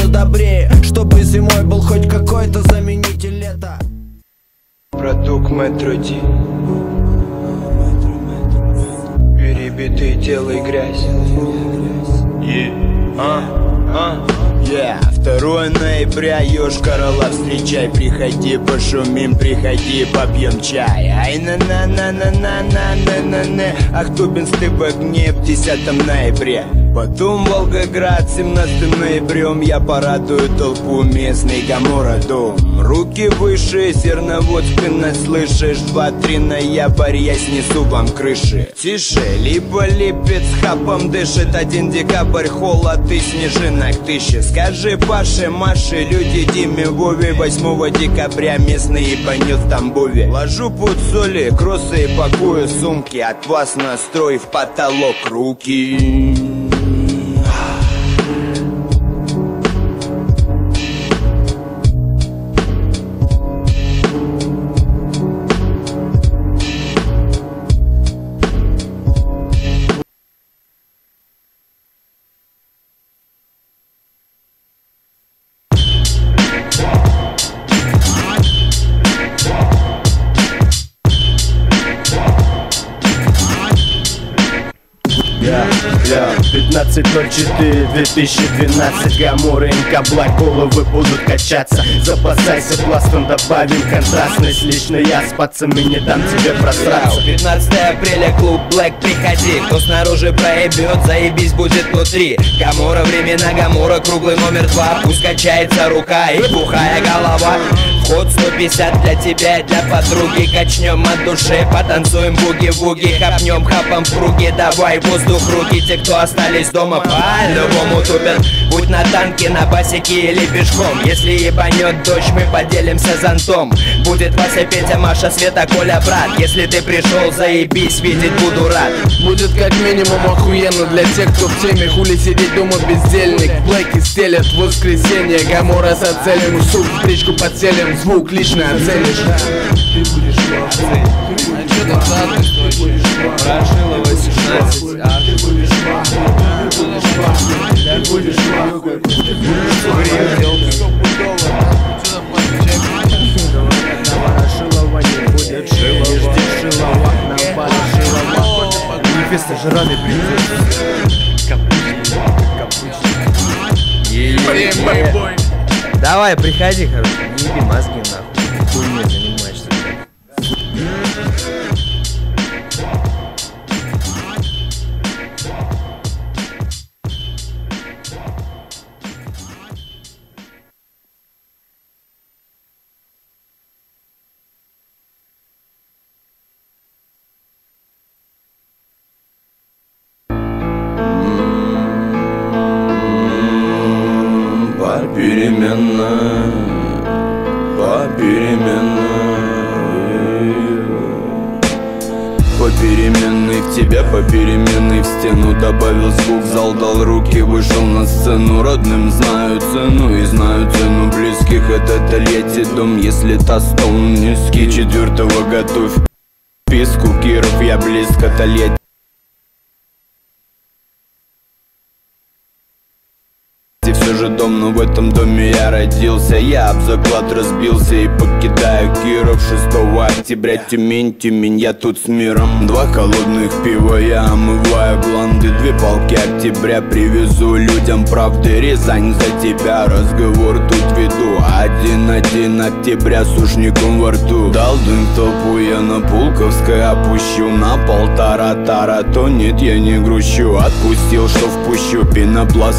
добрее, чтобы зимой был хоть какой-то заменитель лета. Продукт Метро Ди. Перебитые тела и грязь. 2 ноября, Йошкар-Ола, встречай, приходи, пошумим, приходи, попьем чай. Ай на-на-на-на-на-на-на-на-на. Ахтубинск в огне в 10 ноябре. Потом Волгоград 17 ноябрем. Я порадую толпу местный Гамора-дом. Руки выше, зерновод спина, слышишь? 2-3 ноябрь, я снесу вам крыши. Тише, либо липец хапом дышит. 1 декабрь, холод и снежинок тысячи. Скажи Паше, Маше, люди Диме, Вове, 8 декабря местный ебанет в Тамбове. Ложу под соли, кроссы и пакую сумки. От вас настрой в потолок руки. Я 15.04.2012. Гамора, МК Блэк, головы будут качаться. Запасайся пластом, добавим контрастность. Лично я с пацами не дам тебе просраться. 15 апреля, клуб Блэк, приходи. Кто снаружи проебет, заебись будет внутри. Гамора, времена Гамора, круглый номер 2. Пусть качается рука и бухая голова. Вход 150 для тебя и для подруги. Качнем от души, потанцуем буги-вуги. Хапнем хапом в круги, давай воздух руки. Те, кто остались дома, по-любому тупят. Будь на танке, на басике или пешком. Если ебанет дождь, мы поделимся зонтом. Будет Вася, Петя, Маша, Света, Коля, брат. Если ты пришел, заебись, видеть буду рад. Будет как минимум охуенно для тех, кто в теме. Хули сидеть дома бездельник. Блэки стелят в воскресенье. Гамора с оцелем, суп в бричку подселим. Звук лично оценишь. Ты будешь оценить. А что там за адрес твой? Ворошилова 18. Ты будешь Ворошилова не будет шилова. Не жди шилова, нам Ворошилова. Манифеста жрали придет. Капучный. Давай, приходи, короче, не еби мозги нахуй. Хуйней занимаешься. Попеременный в тебя, попеременный в стену. Добавил звук, зал дал руки, вышел на сцену. Родным знаю цену и знаю цену близких. Это Тольятти дом, если Тостон низкий. 4-го готовь писку, Киров, я близко, Тольятти. Все же дом, но в этом доме я родился. Я об заклад разбился и покидаю Киров. 6 октября Тюмень, Тюмень, я тут с миром. 2 холодных пива, я омываю гланды. 2 палки октября привезу людям правды. Рязань за тебя, разговор тут веду. 1 октября с ушником во рту. Дал дым в толпу, я на Пулковской опущу. На 1,5 тара, то нет, я не грущу. Отпустил, что впущу пенопласт.